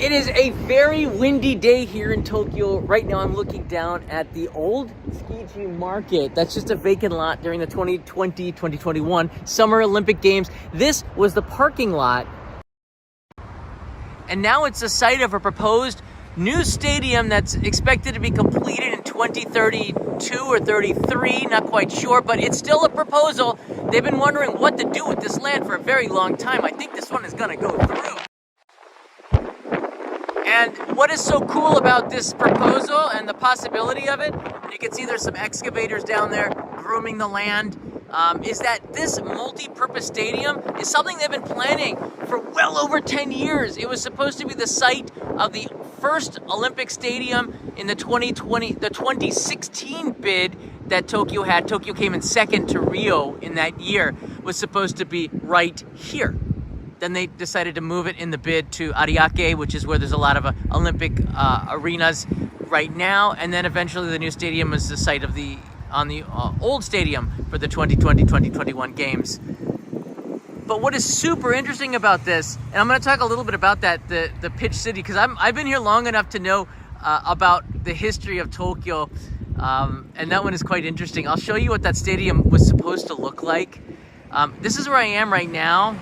It is a very windy day here in Tokyo. Right now I'm looking down at the old Tsukiji Market. That's just a vacant lot during the 2020-2021 Summer Olympic Games. This was the parking lot. And now it's the site of a proposed new stadium that's expected to be completed in 2032 or 33, not quite sure, but it's still a proposal. They've been wondering what to do with this land for a very long time. I think this one is gonna go through. And what is so cool about this proposal and the possibility of it, you can see there's some excavators down there grooming the land, is that this multi-purpose stadium is something they've been planning for well over 10 years. It was supposed to be the site of the first Olympic stadium in the 2016 bid that Tokyo had. Tokyo came in second to Rio in that year, was supposed to be right here. Then they decided to move it in the bid to Ariake, which is where there's a lot of Olympic arenas right now. And then eventually the new stadium was the site of the old stadium for the 2020-2021 games. But what is super interesting about this, and I'm going to talk a little bit about that, the pitch city, because I've been here long enough to know about the history of Tokyo, and that one is quite interesting. I'll show you what that stadium was supposed to look like. This is where I am right now.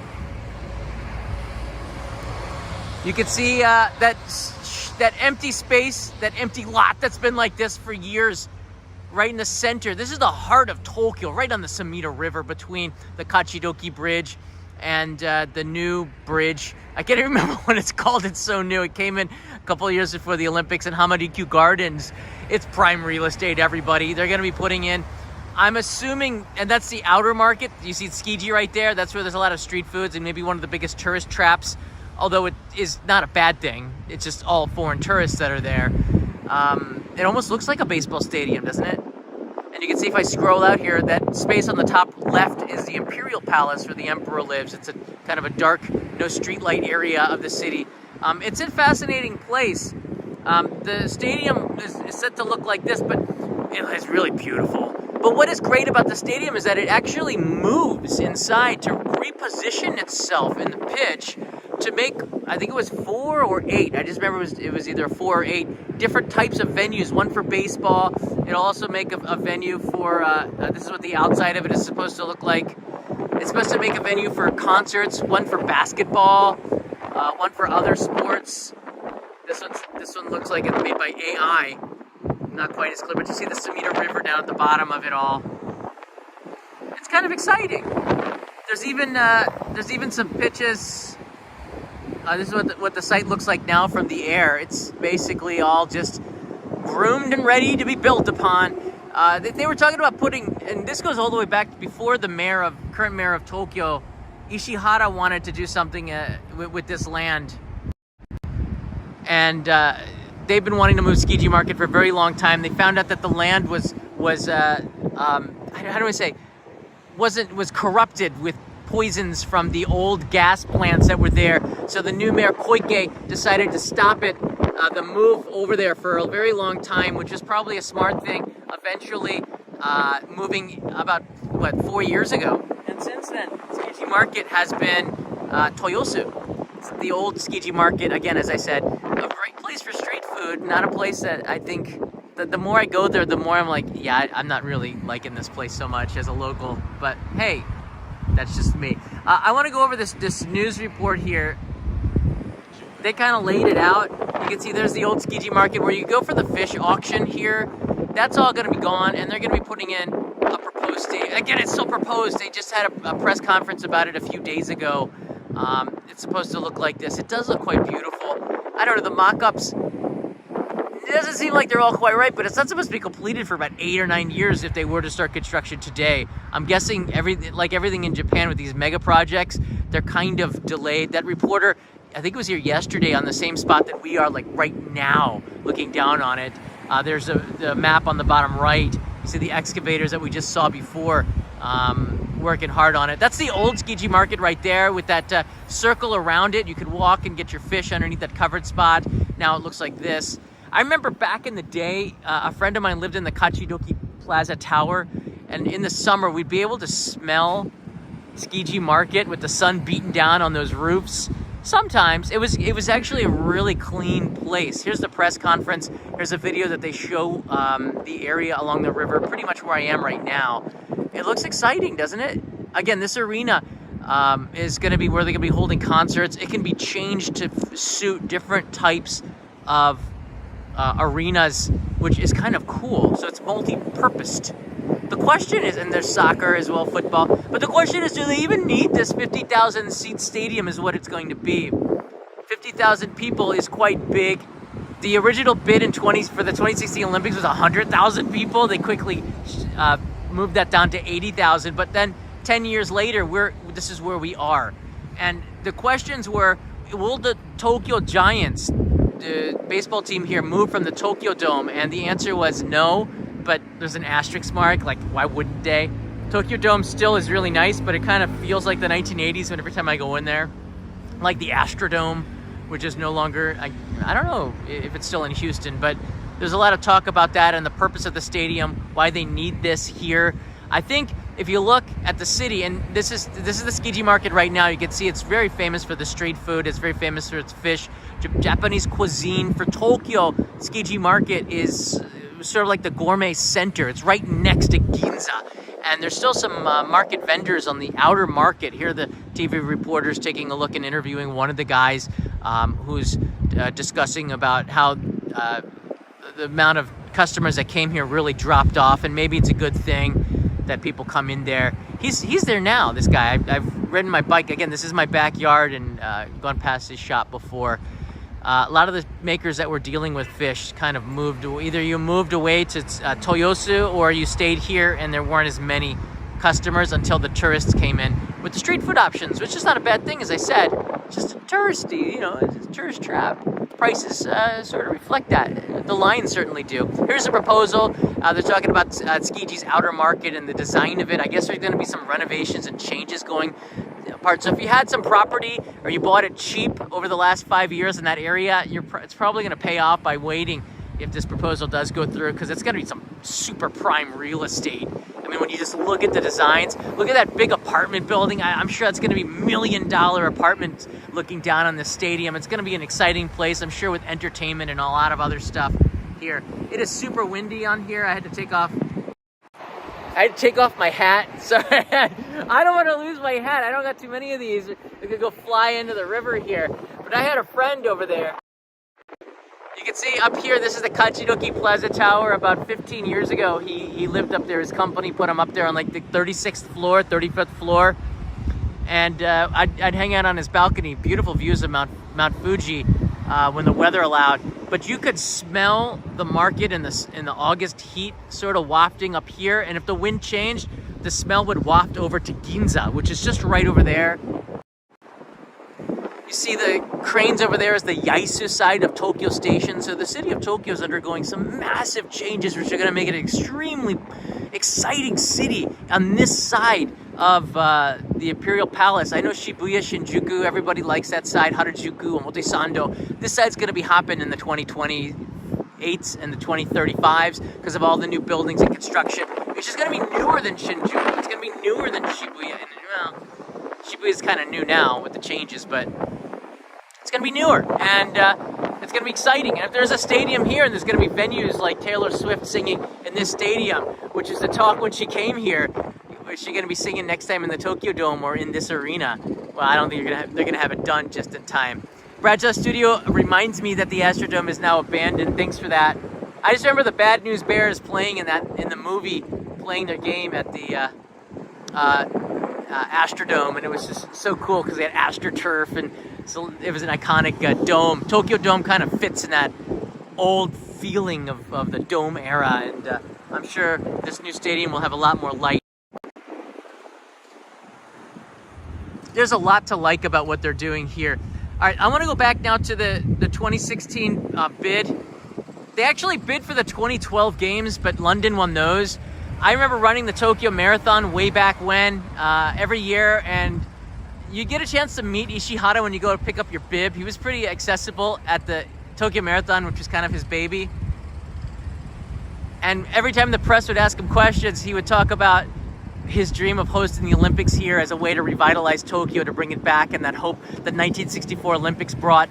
You can see that empty space, that empty lot that's been like this for years, right in the center. This is the heart of Tokyo, right on the Sumida River between the Kachidoki Bridge and the new bridge. I can't even remember what it's called. It's so new. It came in a couple of years before the Olympics, and Hamarikyu Gardens. It's prime real estate, everybody. They're going to be putting in, I'm assuming, and that's the outer market. You see Tsukiji right there. That's where there's a lot of street foods and maybe one of the biggest tourist traps. Although it is not a bad thing. It's just all foreign tourists that are there. It almost looks like a baseball stadium, doesn't it? And you can see if I scroll out here, that space on the top left is the Imperial Palace where the Emperor lives. It's a kind of a dark, no streetlight area of the city. It's a fascinating place. The stadium is set to look like this, but it's really beautiful. But what is great about the stadium is that it actually moves inside to reposition itself in the pitch to make, I think it was 4 or 8. I just remember it was either 4 or 8 different types of venues. One for baseball. It'll also make a venue for, this is what the outside of it is supposed to look like. It's supposed to make a venue for concerts, one for basketball, one for other sports. This one looks like it's made by AI. Not quite as clear, but you see the Sumida River down at the bottom of it all. It's kind of exciting. There's even some pitches. This is what the site looks like now from the air. It's basically all just groomed and ready to be built upon. They were talking about putting, and this goes all the way back before the current mayor of Tokyo, Ishihara, wanted to do something with this land. And they've been wanting to move Tsukiji Market for a very long time. They found out that the land was corrupted with poisons from the old gas plants that were there. So the new mayor Koike decided to stop it, the move over there for a very long time, which was probably a smart thing. Eventually moving about 4 years ago. And since then, Tsukiji Market has been Toyosu. It's the old Tsukiji Market, again, as I said, a great place for street food, not a place that I think that the more I go there, the more I'm like, yeah, I'm not really liking this place so much as a local, but hey, that's just me. I want to go over this news report here. They kind of laid it out. You can see there's the old Tsukiji Market where you go for the fish auction here. That's all going to be gone, and they're going to be putting in a proposed stadium. Again, it's still proposed. They just had a press conference about it a few days ago. It's supposed to look like this. It does look quite beautiful. I don't know, the mock-ups, it doesn't seem like they're all quite right, but it's not supposed to be completed for about 8 or 9 years if they were to start construction today. I'm guessing like everything in Japan with these mega projects, they're kind of delayed. That reporter, I think, was here yesterday on the same spot that we are, like right now, looking down on it. There's the map on the bottom right. You see the excavators that we just saw before, working hard on it. That's the old Tsukiji Market right there with that circle around it. You could walk and get your fish underneath that covered spot. Now it looks like this. I remember back in the day, a friend of mine lived in the Kachidoki Plaza Tower, and in the summer we'd be able to smell Tsukiji Market with the sun beating down on those roofs. Sometimes. It was actually a really clean place. Here's the press conference. Here's a video that they show the area along the river, pretty much where I am right now. It looks exciting, doesn't it? Again, this arena is going to be where they're going to be holding concerts. It can be changed to suit different types of arenas, which is kind of cool. So it's multi-purposed. The question is, and there's soccer as well, football, but the question is, do they even need this 50,000 seat stadium is what it's going to be. 50,000 people is quite big. The original bid for the 2016 Olympics was 100,000 people. They quickly moved that down to 80,000, but then 10 years later, this is where we are. And the questions were, will the Tokyo Giants, the baseball team here, move from the Tokyo Dome? And the answer was no, but there's an asterisk mark, like why wouldn't they? Tokyo Dome still is really nice, but it kind of feels like the 1980s when every time I go in there. Like the Astrodome, which is no longer, I don't know if it's still in Houston, but there's a lot of talk about that and the purpose of the stadium, why they need this here. I think if you look at the city, and this is the Tsukiji Market right now, you can see it's very famous for the street food. It's very famous for its fish. Japanese cuisine. For Tokyo, Tsukiji Market is sort of like the gourmet center. It's right next to Ginza. And there's still some market vendors on the outer market. Here are the TV reporters taking a look and interviewing one of the guys who's discussing about how the amount of customers that came here really dropped off, and maybe it's a good thing that people come in there. He's there now, this guy. I've ridden my bike. Again, this is my backyard, and gone past his shop before. A lot of the makers that were dealing with fish kind of moved. Either you moved away to Toyosu, or you stayed here and there weren't as many customers until the tourists came in with the street food options, which is not a bad thing, as I said. It's just touristy, it's a tourist trap. Prices sort of reflect that. The lines certainly do. Here's a proposal. They're talking about Tsukiji's outer market and the design of it. I guess there's going to be some renovations and changes going apart. So if you had some property or you bought it cheap over the last 5 years in that area, it's probably going to pay off by waiting if this proposal does go through, because it's going to be some super prime real estate. I mean, when you just look at the designs, look at that big apartment building. I'm sure that's going to be $1 million apartments looking down on the stadium. It's going to be an exciting place, I'm sure, with entertainment and a lot of other stuff here. It is super windy on here. I had to take off my hat. Sorry, I don't want to lose my hat. I don't got too many of these. We could go fly into the river here. But I had a friend over there. You can see up here, this is the Kachidoki Plaza Tower. About 15 years ago, he lived up there. His company put him up there on like the 36th floor, 35th floor. And I'd hang out on his balcony. Beautiful views of Mount Fuji when the weather allowed. But you could smell the market in the August heat sort of wafting up here. And if the wind changed, the smell would waft over to Ginza, which is just right over there. You see the cranes over there is the Yaesu side of Tokyo Station. So the city of Tokyo is undergoing some massive changes, which are going to make it an extremely exciting city on this side of the Imperial Palace. I know Shibuya, Shinjuku, everybody likes that side, Harajuku, Omotesando. This side's going to be hopping in the 2028s and the 2035s because of all the new buildings and construction, which is going to be newer than Shinjuku. It's going to be newer than Shibuya. And, well, Shibuya's kind of new now with the changes, but it's going to be newer, and it's going to be exciting. And if there's a stadium here, and there's going to be venues like Taylor Swift singing in this stadium, which is the talk when she came here, is she going to be singing next time in the Tokyo Dome or in this arena? Well, I don't think they're going to have it done just in time. Bradshaw Studio reminds me that the Astrodome is now abandoned. Thanks for that. I just remember the Bad News Bears playing in the movie, playing their game at the Astrodome, and it was just so cool because they had AstroTurf, and so it was an iconic dome. Tokyo Dome kind of fits in that old feeling of the dome era, and I'm sure this new stadium will have a lot more light. There's a lot to like about what they're doing here. All right, I want to go back now to the 2016 bid. They actually bid for the 2012 games, but London won those. I remember running the Tokyo Marathon way back when, every year, and you get a chance to meet Ishihara when you go to pick up your bib. He was pretty accessible at the Tokyo Marathon, which was kind of his baby. And every time the press would ask him questions, he would talk about his dream of hosting the Olympics here as a way to revitalize Tokyo, to bring it back, and that hope that 1964 Olympics brought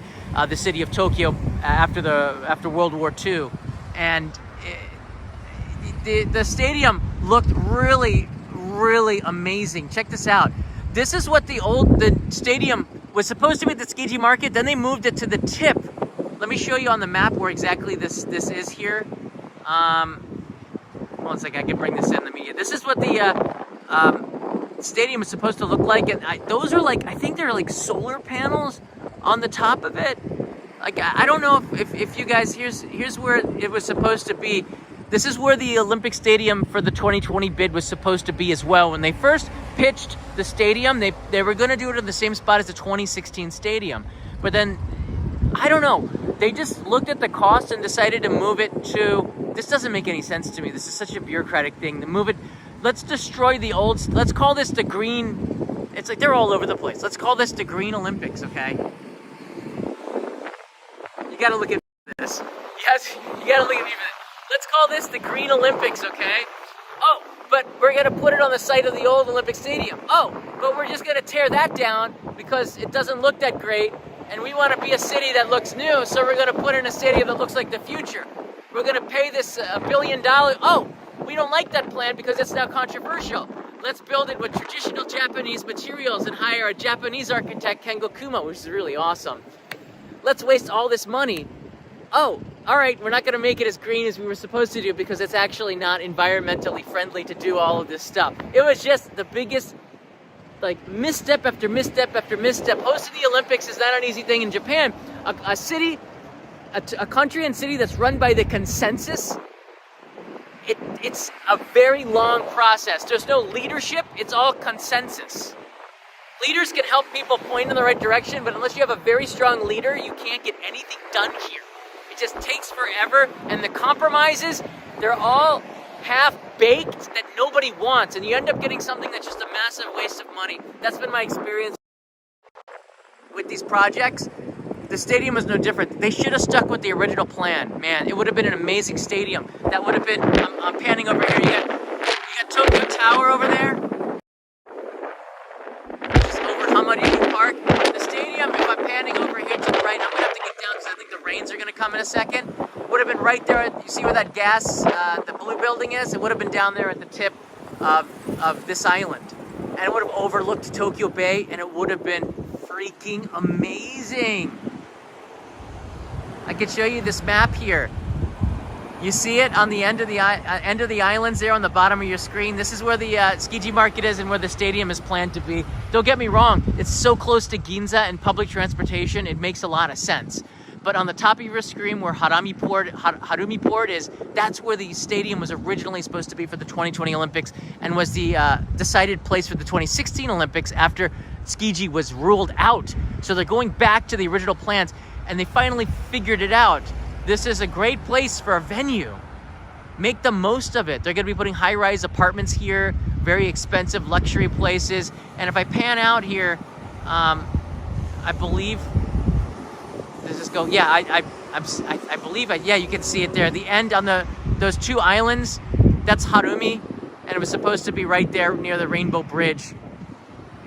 the city of Tokyo after World War II. And the stadium looked really, really amazing. Check this out. This is what the stadium was supposed to be at the Tsukiji Market. Then they moved it to the tip. Let me show you on the map where exactly this is here. One second, I can bring this in the media. This is what the stadium is supposed to look like, and those are like, I think they're like solar panels on the top of it. Like, I don't know if you guys, here's where it was supposed to be. This is where the Olympic Stadium for the 2020 bid was supposed to be as well. When they first pitched the stadium, they were going to do it in the same spot as the 2016 stadium. But then, I don't know, they just looked at the cost and decided to move it to, this doesn't make any sense to me. This is such a bureaucratic thing. To move it, let's destroy the old, let's call this the green, it's like they're all over the place. Let's call this the Green Olympics, okay? You gotta look at this. Yes, you gotta look at me. Let's call this the Green Olympics, okay? Oh, but we're gonna put it on the site of the old Olympic Stadium. Oh, but we're just gonna tear that down because it doesn't look that great, and we wanna be a city that looks new, so we're gonna put in a stadium that looks like the future. We're gonna pay this $1 billion. Oh, we don't like that plan because it's now controversial. Let's build it with traditional Japanese materials and hire a Japanese architect, Kengo Kuma, which is really awesome. Let's waste all this money. Oh, all right, we're not going to make it as green as we were supposed to do because it's actually not environmentally friendly to do all of this stuff. It was just the biggest, like, misstep after misstep after misstep. Hosting the Olympics is not an easy thing in Japan. A city, a country and city that's run by the consensus, it's a very long process. There's no leadership, it's all consensus. Leaders can help people point in the right direction, but unless you have a very strong leader, you can't get anything done here. It just takes forever, and the compromises, they're all half-baked that nobody wants, and you end up getting something that's just a massive waste of money. That's been my experience with these projects. The stadium was no different. They should have stuck with the original plan. Man, it would have been an amazing stadium. That would have been, I'm panning over here. You got Tokyo Tower over there. Just over Hamaryu Park. The stadium, if I'm panning over here to the right, I'm gonna have to get down because I think the rains are gonna come in a second. Would have been right there. You see where that the blue building is? It would have been down there at the tip of this island. And it would have overlooked Tokyo Bay, and it would have been freaking amazing. I can show you this map here. You see it on the end of the islands there on the bottom of your screen. This is where the Tsukiji Market is and where the stadium is planned to be. Don't get me wrong, it's so close to Ginza and public transportation, it makes a lot of sense. But on the top of your screen where Harumi Port is, that's where the stadium was originally supposed to be for the 2020 Olympics and was the decided place for the 2016 Olympics after Tsukiji was ruled out. So they're going back to the original plans, and they finally figured it out. This is a great place for a venue. Make the most of it. They're gonna be putting high-rise apartments here, very expensive luxury places. And if I pan out here, I believe, does this go? Yeah, I believe, yeah, you can see it there. The end on those two islands, that's Harumi, and it was supposed to be right there near the Rainbow Bridge.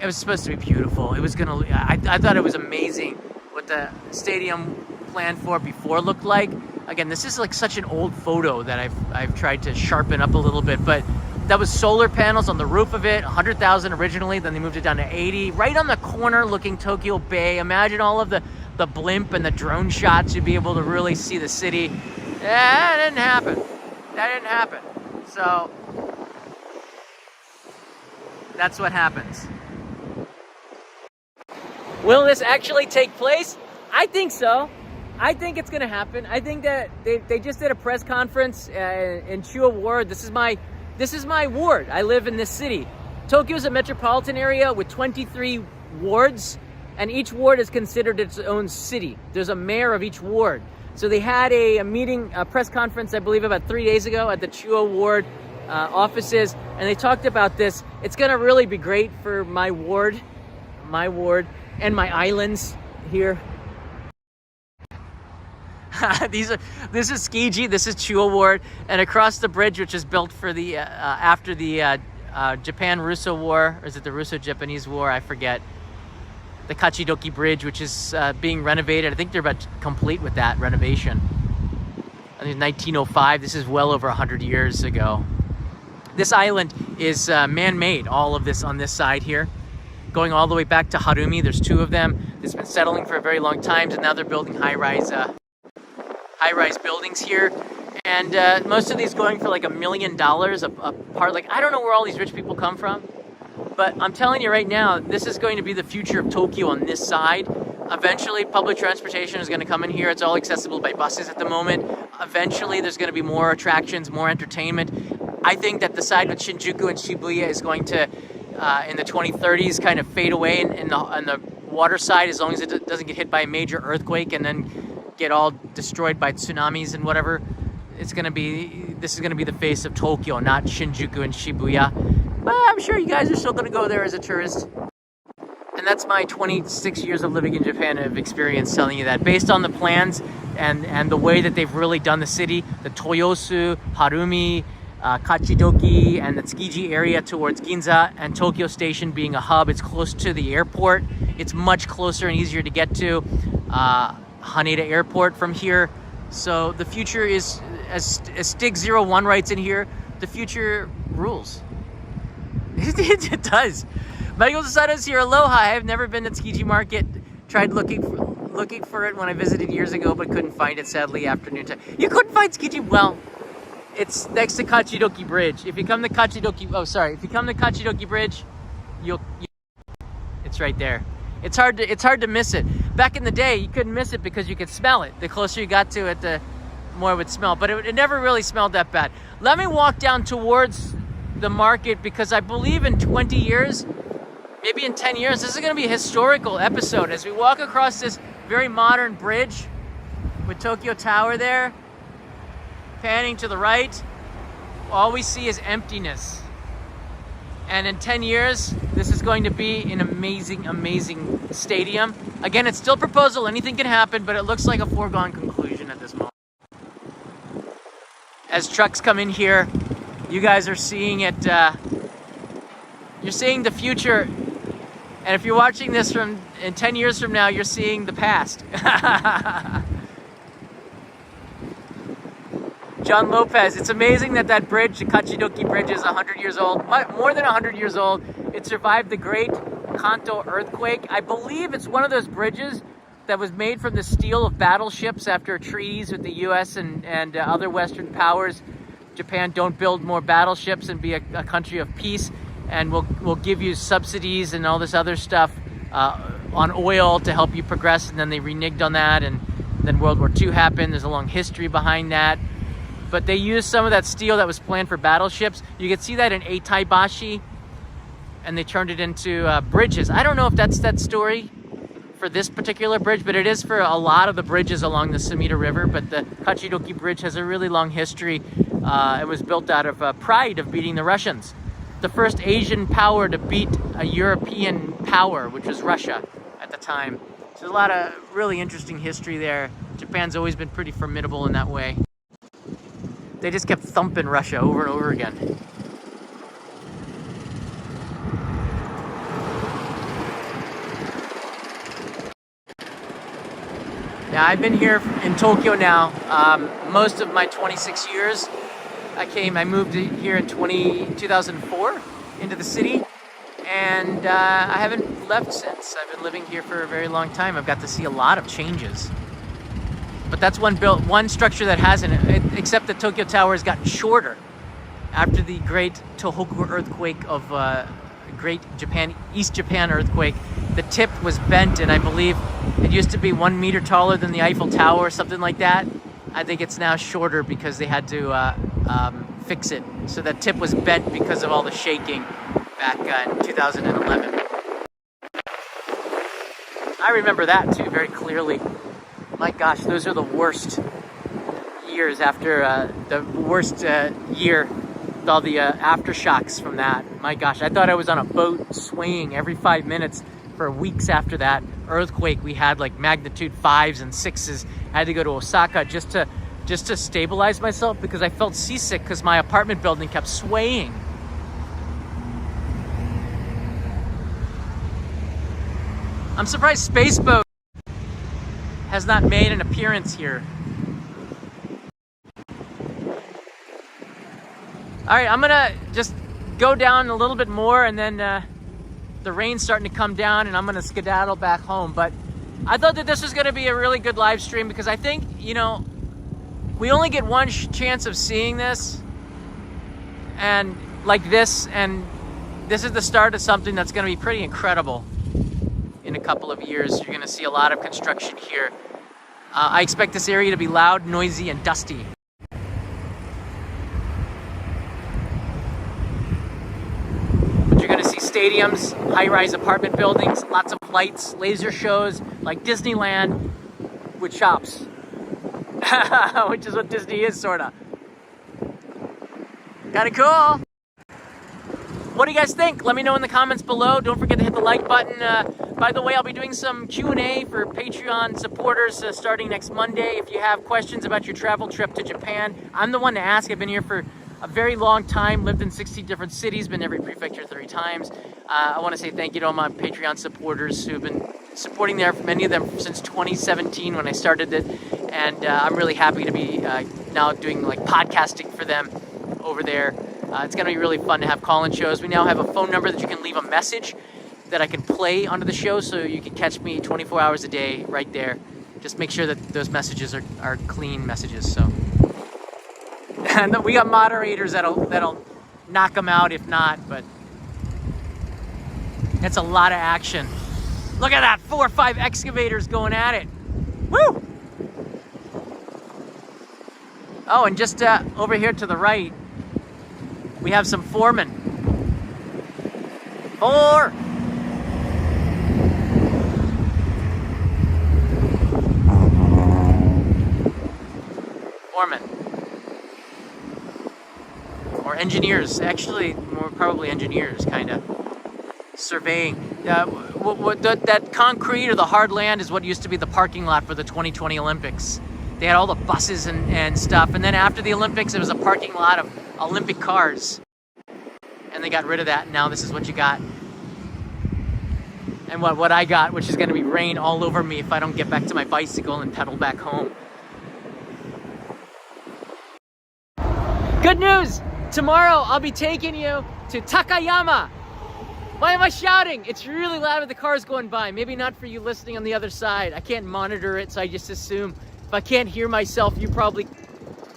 It was supposed to be beautiful. It was gonna, I thought it was amazing what the stadium planned for before looked like. Again, this is like such an old photo that I've tried to sharpen up a little bit, but that was solar panels on the roof of it, 100,000 originally, then they moved it down to 80, right on the corner looking Tokyo Bay. Imagine all of the blimp and the drone shots, you'd be able to really see the city. That didn't happen. That didn't happen. So, that's what happens. Will this actually take place? I think so. I think it's going to happen. I think that they just did a press conference in Chuo Ward. This is my ward. I live in this city. Tokyo is a metropolitan area with 23 wards, and each ward is considered its own city. There's a mayor of each ward. So they had a press conference, I believe, about 3 days ago at the Chuo Ward offices, and they talked about this. It's going to really be great for my ward, and my islands here. This is Tsukiji, this is Chuo Ward, and across the bridge, which is built for the after the Japan-Russo War, or is it the Russo-Japanese War? I forget. The Kachidoki Bridge, which is being renovated. I think they're about complete with that renovation. I think 1905. This is well over 100 years ago. This island is man-made, all of this on this side here. Going all the way back to Harumi, there's 2 of them. It's been settling for a very long time, and now they're building high-rise buildings here. And most of these going for like $1 million a part. Like, I don't know where all these rich people come from, but I'm telling you right now, this is going to be the future of Tokyo on this side. Eventually, public transportation is going to come in here. It's all accessible by buses at the moment. Eventually, there's going to be more attractions, more entertainment. I think that the side with Shinjuku and Shibuya is going to, in the 2030s, kind of fade away on the water side, as long as it doesn't get hit by a major earthquake and then get all destroyed by tsunamis and whatever. This is going to be the face of Tokyo, not Shinjuku and Shibuya. But I'm sure you guys are still going to go there as a tourist. And that's my 26 years of living in Japan of experience telling you that. Based on the plans and the way that they've really done the city, the Toyosu, Harumi, Kachidoki, and the Tsukiji area towards Ginza, and Tokyo Station being a hub. It's close to the airport. It's much closer and easier to get to Haneda Airport from here. So the future is, as Stig01 writes in here, the future rules. It does. Michael Desados here, aloha. I have never been to Tsukiji Market. Tried looking for it when I visited years ago, but couldn't find it, sadly, afternoon time. You couldn't find Tsukiji? Well, it's next to Kachidoki Bridge. If you come to Kachidoki Bridge, it's right there. It's hard to miss it. Back in the day, you couldn't miss it because you could smell it. The closer you got to it, the more it would smell. But it never really smelled that bad. Let me walk down towards the market, because I believe in 20 years, maybe in 10 years, this is going to be a historical episode as we walk across this very modern bridge with Tokyo Tower there. Panning to the right, all we see is emptiness. And in 10 years, this is going to be an amazing, amazing stadium. Again, it's still proposal, anything can happen, but it looks like a foregone conclusion at this moment. As trucks come in here, you guys are seeing it, you're seeing the future. And if you're watching this in 10 years from now, you're seeing the past. John Lopez, it's amazing that bridge, the Kachidoki Bridge, is 100 years old, more than 100 years old. It survived the Great Kanto earthquake. I believe it's one of those bridges that was made from the steel of battleships after treaties with the U.S. and other Western powers. Japan, don't build more battleships and be a country of peace, and we'll give you subsidies and all this other stuff on oil to help you progress. And then they reneged on that, and then World War II happened. There's a long history behind that. But they used some of that steel that was planned for battleships. You can see that in Eitaibashi, and they turned it into bridges. I don't know if that's that story for this particular bridge, but it is for a lot of the bridges along the Sumida River. But the Kachidoki Bridge has a really long history. It was built out of pride of beating the Russians. The first Asian power to beat a European power, which was Russia at the time. So there's a lot of really interesting history there. Japan's always been pretty formidable in that way. They just kept thumping Russia over and over again. Yeah, I've been here in Tokyo now most of my 26 years. I moved here in 2004 into the city, and I haven't left since. I've been living here for a very long time. I've got to see a lot of changes. But that's one structure that hasn't, except the Tokyo Tower has gotten shorter after the great Tohoku earthquake of East Japan earthquake. The tip was bent, and I believe it used to be 1 meter taller than the Eiffel Tower or something like that. I think it's now shorter because they had to fix it. So that tip was bent because of all the shaking back in 2011. I remember that too very clearly. My gosh, those are the worst years after the worst year with all the aftershocks from that. My gosh, I thought I was on a boat swaying every 5 minutes for weeks after that earthquake. We had like magnitude 5s and 6s. I had to go to Osaka just to stabilize myself because I felt seasick because my apartment building kept swaying. I'm surprised Spaceboat has not made an appearance here. All right, I'm gonna just go down a little bit more, and then the rain's starting to come down, and I'm gonna skedaddle back home. But I thought that this was gonna be a really good live stream because I think, you know, we only get one chance of seeing this, and like this, and this is the start of something that's gonna be pretty incredible. In a couple of years, you're gonna see a lot of construction here. I expect this area to be loud, noisy, and dusty. You're gonna see stadiums, high-rise apartment buildings, lots of lights, laser shows, like Disneyland with shops. Which is what Disney is, sorta. Kinda cool. What do you guys think? Let me know in the comments below. Don't forget to hit the like button. By the way, I'll be doing some Q&A for Patreon supporters starting next Monday. If you have questions about your travel trip to Japan, I'm the one to ask. I've been here for a very long time, lived in 60 different cities, been to every prefecture 3 times. I want to say thank you to all my Patreon supporters who've been supporting there, many of them since 2017 when I started it. And I'm really happy to be now doing like podcasting for them over there. It's going to be really fun to have call-in shows. We now have a phone number that you can leave a message that I can play onto the show, so you can catch me 24 hours a day right there. Just make sure that those messages are clean messages. So, and we got moderators that'll knock them out if not, but it's a lot of action. Look at that, 4 or 5 excavators going at it. Woo! Oh, and just over here to the right, we have some foremen. 4. Foremen. Or engineers. Actually, more probably engineers, kind of. Surveying. That concrete or the hard land is what used to be the parking lot for the 2020 Olympics. They had all the buses and stuff. And then after the Olympics, it was a parking lot of Olympic cars. And they got rid of that. And now this is what you got. And what I got, which is going to be rain all over me if I don't get back to my bicycle and pedal back home. Good news! Tomorrow I'll be taking you to Takayama. Why am I shouting? It's really loud with the cars going by. Maybe not for you listening on the other side. I can't monitor it, so I just assume if I can't hear myself, you probably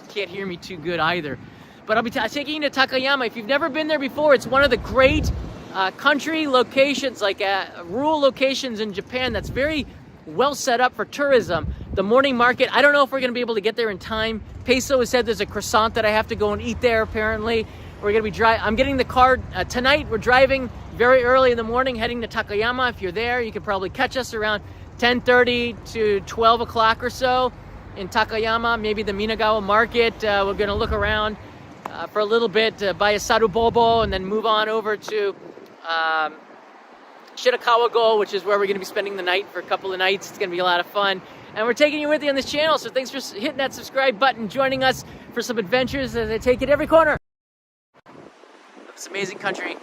can't hear me too good either. But I'll be taking you to Takayama. If you've never been there before, it's one of the great country locations, like rural locations in Japan that's very well set up for tourism. The morning market, I don't know if we're going to be able to get there in time. Peso has said there's a croissant that I have to go and eat there, apparently. We're going to be I'm getting the car tonight. We're driving very early in the morning, heading to Takayama. If you're there, you can probably catch us around 10:30 to 12 o'clock or so in Takayama, maybe the Minagawa market. We're going to look around for a little bit, buy a sarubobo, and then move on over to Shirakawa-go, which is where we're going to be spending the night for a couple of nights. It's going to be a lot of fun. And we're taking you with you on this channel, so thanks for hitting that subscribe button, joining us for some adventures as I take it every corner. This amazing country.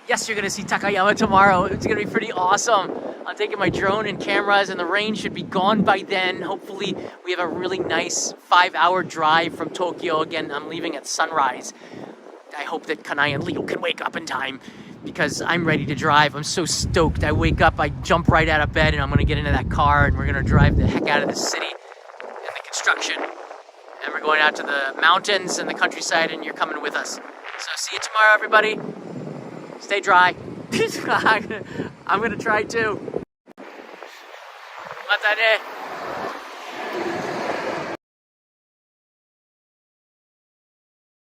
Yes, you're going to see Takayama tomorrow. It's going to be pretty awesome. I'm taking my drone and cameras, and the rain should be gone by then. Hopefully, we have a really nice 5-hour drive from Tokyo. Again, I'm leaving at sunrise. I hope that Kanai and Leo can wake up in time because I'm ready to drive. I'm so stoked. I wake up, I jump right out of bed, and I'm going to get into that car, and we're going to drive the heck out of the city and the construction. And we're going out to the mountains and the countryside, and you're coming with us. So see you tomorrow, everybody. Stay dry. I'm going to try too. Matane.